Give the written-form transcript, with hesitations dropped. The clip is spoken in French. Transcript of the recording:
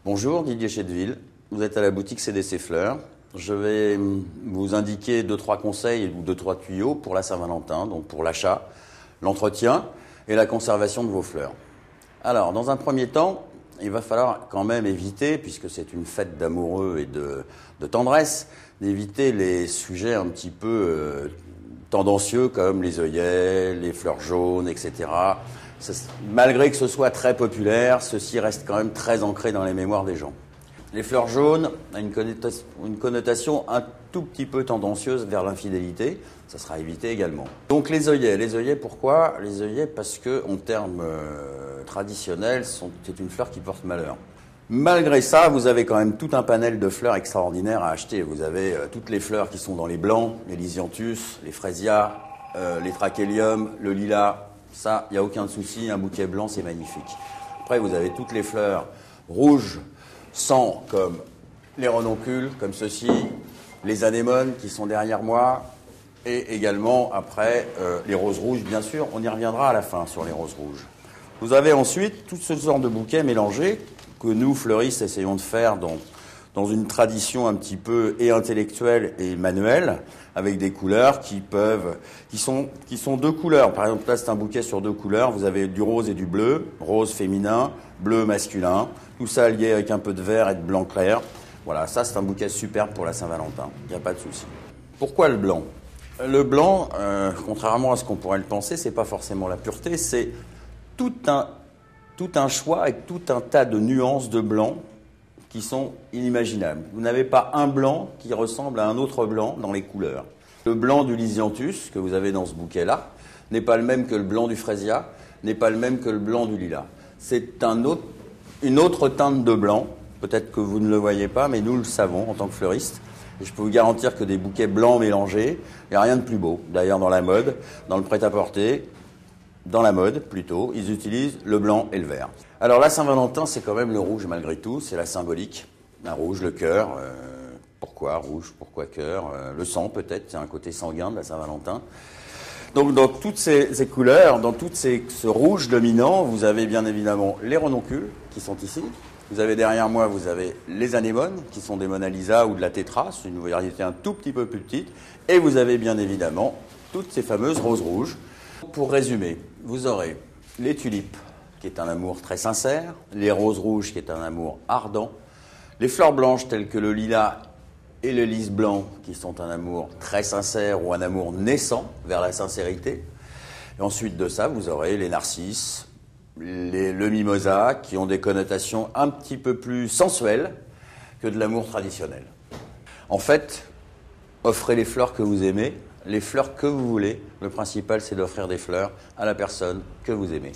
Bonjour, Didier Chedeville. Vous êtes à la boutique CDC Fleurs. Je vais vous indiquer 2-3 conseils ou 2-3 tuyaux pour la Saint-Valentin, donc pour l'achat, l'entretien et la conservation de vos fleurs. Alors, dans un premier temps, il va falloir quand même éviter, puisque c'est une fête d'amoureux et de tendresse, d'éviter les sujets un petit peu tendancieux comme les œillets, les fleurs jaunes, etc. Malgré que ce soit très populaire, ceci reste quand même très ancré dans les mémoires des gens. Les fleurs jaunes ont une connotation un tout petit peu tendancieuse vers l'infidélité. Ça sera évité également. Donc les œillets pourquoi? Les œillets parce que, en termes traditionnels, c'est une fleur qui porte malheur. Malgré ça, vous avez quand même tout un panel de fleurs extraordinaires à acheter. Vous avez toutes les fleurs qui sont dans les blancs, les lysianthus, les fraisias, les trachéliums, le lilas. Ça, il n'y a aucun souci, un bouquet blanc, c'est magnifique. Après, vous avez toutes les fleurs rouges, sang, comme les renoncules, comme ceci, les anémones qui sont derrière moi, et également, après, les roses rouges, bien sûr. On y reviendra à la fin sur les roses rouges. Vous avez ensuite toutes ce genre de bouquets mélangés que nous, fleuristes, essayons de faire dans une tradition un petit peu et intellectuelle et manuelle, avec des couleurs qui sont deux couleurs. Par exemple, là, c'est un bouquet sur deux couleurs. Vous avez du rose et du bleu, rose féminin, bleu masculin, tout ça lié avec un peu de vert et de blanc clair. Voilà, ça, c'est un bouquet superbe pour la Saint-Valentin. Il n'y a pas de souci. Pourquoi le blanc? Le blanc, contrairement à ce qu'on pourrait le penser, c'est pas forcément la pureté, c'est tout un choix avec tout un tas de nuances de blanc qui sont inimaginables. Vous n'avez pas un blanc qui ressemble à un autre blanc dans les couleurs. Le blanc du lysianthus que vous avez dans ce bouquet-là n'est pas le même que le blanc du fraisia, n'est pas le même que le blanc du lilas. C'est une autre teinte de blanc. Peut-être que vous ne le voyez pas, mais nous le savons en tant que fleuristes. Et je peux vous garantir que des bouquets blancs mélangés, il n'y a rien de plus beau. D'ailleurs, dans la mode, dans le prêt-à-porter, dans la mode plutôt, ils utilisent le blanc et le vert. Alors la Saint-Valentin, c'est quand même le rouge malgré tout, c'est la symbolique. Un rouge, le cœur, pourquoi rouge, pourquoi cœur, le sang peut-être, c'est un côté sanguin de la Saint-Valentin. Donc dans toutes ces couleurs, dans ce rouge dominant, vous avez bien évidemment les renoncules qui sont ici. Vous avez derrière moi, vous avez les anémones qui sont des Mona Lisa ou de la tétra, c'est une variété un tout petit peu plus petite. Et vous avez bien évidemment toutes ces fameuses roses rouges. Pour résumer, vous aurez les tulipes, qui est un amour très sincère, les roses rouges, qui est un amour ardent, les fleurs blanches telles que le lilas et le lys blanc, qui sont un amour très sincère ou un amour naissant vers la sincérité. Et ensuite de ça, vous aurez les narcisses, le mimosa, qui ont des connotations un petit peu plus sensuelles que de l'amour traditionnel. En fait, offrez les fleurs que vous aimez, les fleurs que vous voulez. Le principal, c'est d'offrir des fleurs à la personne que vous aimez.